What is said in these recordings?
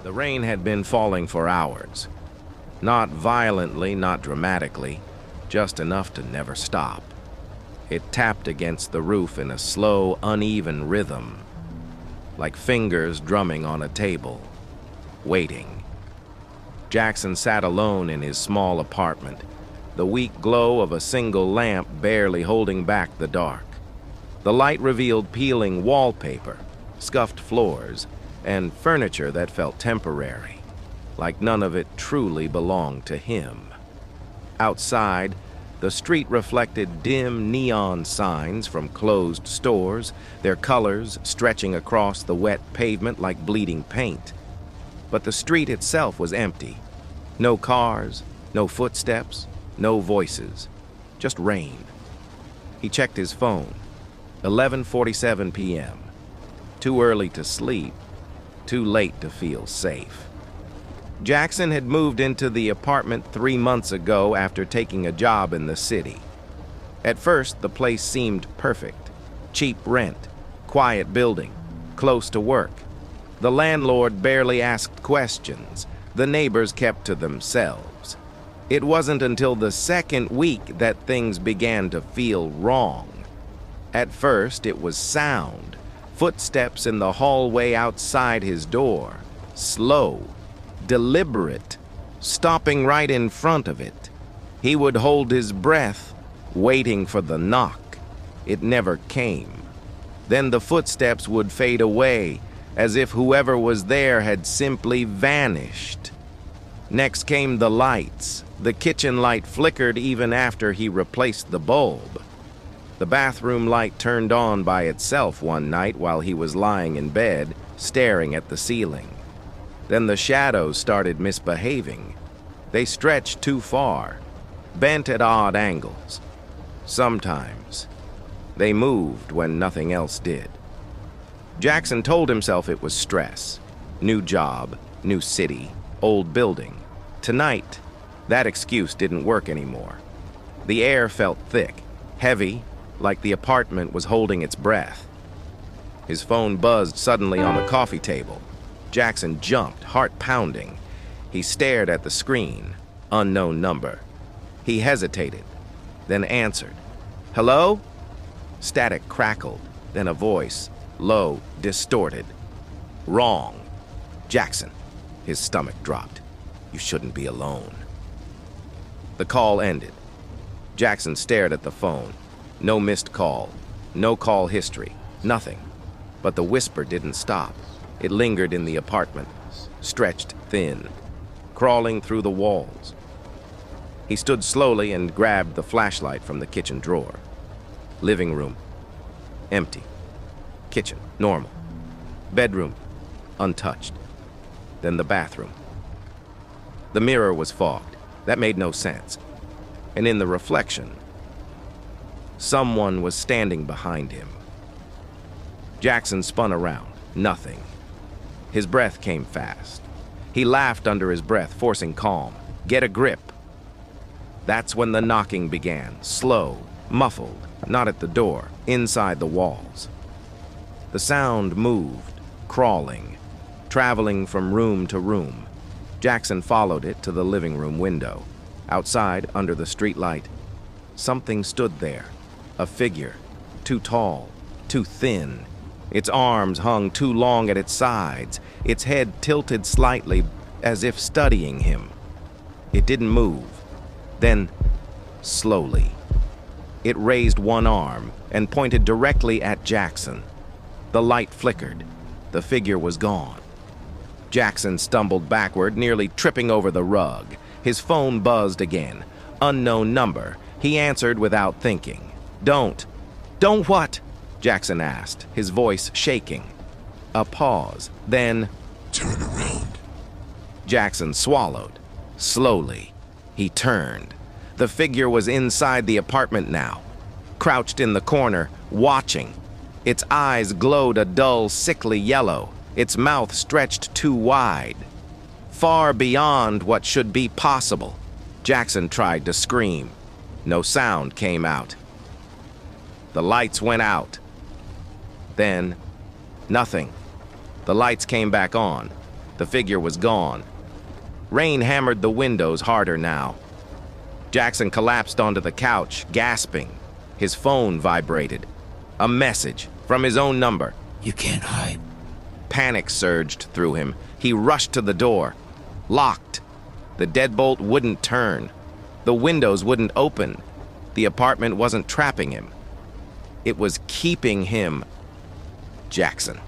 The rain had been falling for hours. Not violently, not dramatically, just enough to never stop. It tapped against the roof in a slow, uneven rhythm, like fingers drumming on a table, waiting. Jackson sat alone in his small apartment, the weak glow of a single lamp barely holding back the dark. The light revealed peeling wallpaper, scuffed floors, and furniture that felt temporary, like none of it truly belonged to him. Outside, the street reflected dim neon signs from closed stores, their colors stretching across the wet pavement like bleeding paint. But the street itself was empty. No cars, no footsteps, no voices, just rain. He checked his phone. 11:47 p.m. Too early to sleep, too late to feel safe. Jackson had moved into the apartment 3 months ago after taking a job in the city. At first, the place seemed perfect. Cheap rent, quiet building, close to work. The landlord barely asked questions. The neighbors kept to themselves. It wasn't until the second week that things began to feel wrong. At first, it was sound. Footsteps in the hallway outside his door. Slow, deliberate, stopping right in front of it. He would hold his breath, waiting for the knock. It never came. Then the footsteps would fade away, as if whoever was there had simply vanished. Next came the lights. The kitchen light flickered even after he replaced the bulb. The bathroom light turned on by itself one night while he was lying in bed, staring at the ceiling. Then the shadows started misbehaving. They stretched too far, bent at odd angles. Sometimes they moved when nothing else did. Jackson told himself it was stress. New job, new city, old building. Tonight, that excuse didn't work anymore. The air felt thick, heavy, like the apartment was holding its breath. His phone buzzed suddenly on the coffee table. Jackson jumped, heart pounding. He stared at the screen. Unknown number. He hesitated, then answered. "Hello?" Static crackled, then a voice, low, distorted. "Wrong. Jackson." His stomach dropped. "You shouldn't be alone." The call ended. Jackson stared at the phone. No missed call, no call history, nothing. But the whisper didn't stop. It lingered in the apartment, stretched thin, crawling through the walls. He stood slowly and grabbed the flashlight from the kitchen drawer. Living room, empty. Kitchen, normal. Bedroom, untouched. Then the bathroom. The mirror was fogged. That made no sense. And in the reflection, someone was standing behind him. Jackson spun around. Nothing. His breath came fast. He laughed under his breath, forcing calm. Get a grip. That's when the knocking began, slow, muffled, not at the door, inside the walls. The sound moved, crawling, traveling from room to room. Jackson followed it to the living room window. Outside, under the streetlight, something stood there. A figure, too tall, too thin. Its arms hung too long at its sides, its head tilted slightly as if studying him. It didn't move. Then, slowly, it raised one arm and pointed directly at Jackson. The light flickered. The figure was gone. Jackson stumbled backward, nearly tripping over the rug. His phone buzzed again. Unknown number. He answered without thinking. Don't what?" Jackson asked, his voice shaking. A pause, then, "Turn around." Jackson swallowed. Slowly, he turned. The figure was inside the apartment now, crouched in the corner, watching. Its eyes glowed a dull, sickly yellow, its mouth stretched too wide, far beyond what should be possible. Jackson tried to scream. No sound came out. The lights went out. Then, nothing. The lights came back on. The figure was gone. Rain hammered the windows harder now. Jackson collapsed onto the couch, gasping. His phone vibrated. A message from his own number. You can't hide. Panic surged through him. He rushed to the door. Locked. The deadbolt wouldn't turn. The windows wouldn't open. The apartment wasn't trapping him. It was keeping him. Jackson.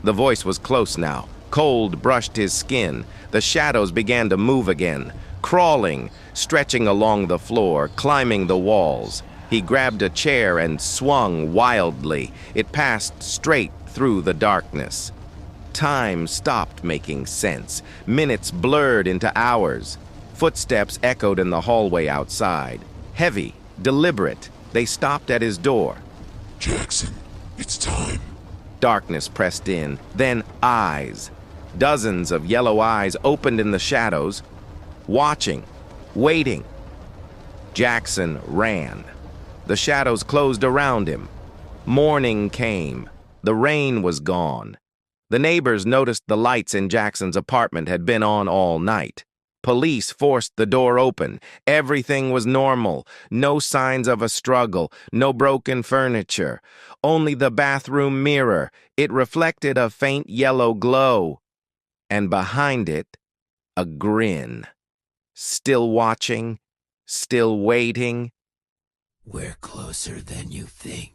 The voice was close now. Cold brushed his skin. The shadows began to move again, crawling, stretching along the floor, climbing the walls. He grabbed a chair and swung wildly. It passed straight through the darkness. Time stopped making sense. Minutes blurred into hours. Footsteps echoed in the hallway outside. Heavy, deliberate. They stopped at his door. Jackson, it's time. Darkness pressed in, then eyes. Dozens of yellow eyes opened in the shadows, watching, waiting. Jackson ran. The shadows closed around him. Morning came. The rain was gone. The neighbors noticed the lights in Jackson's apartment had been on all night. Police forced the door open. Everything was normal. No signs of a struggle. No broken furniture. Only the bathroom mirror. It reflected a faint yellow glow. And behind it, a grin. Still watching. Still waiting. We're closer than you think.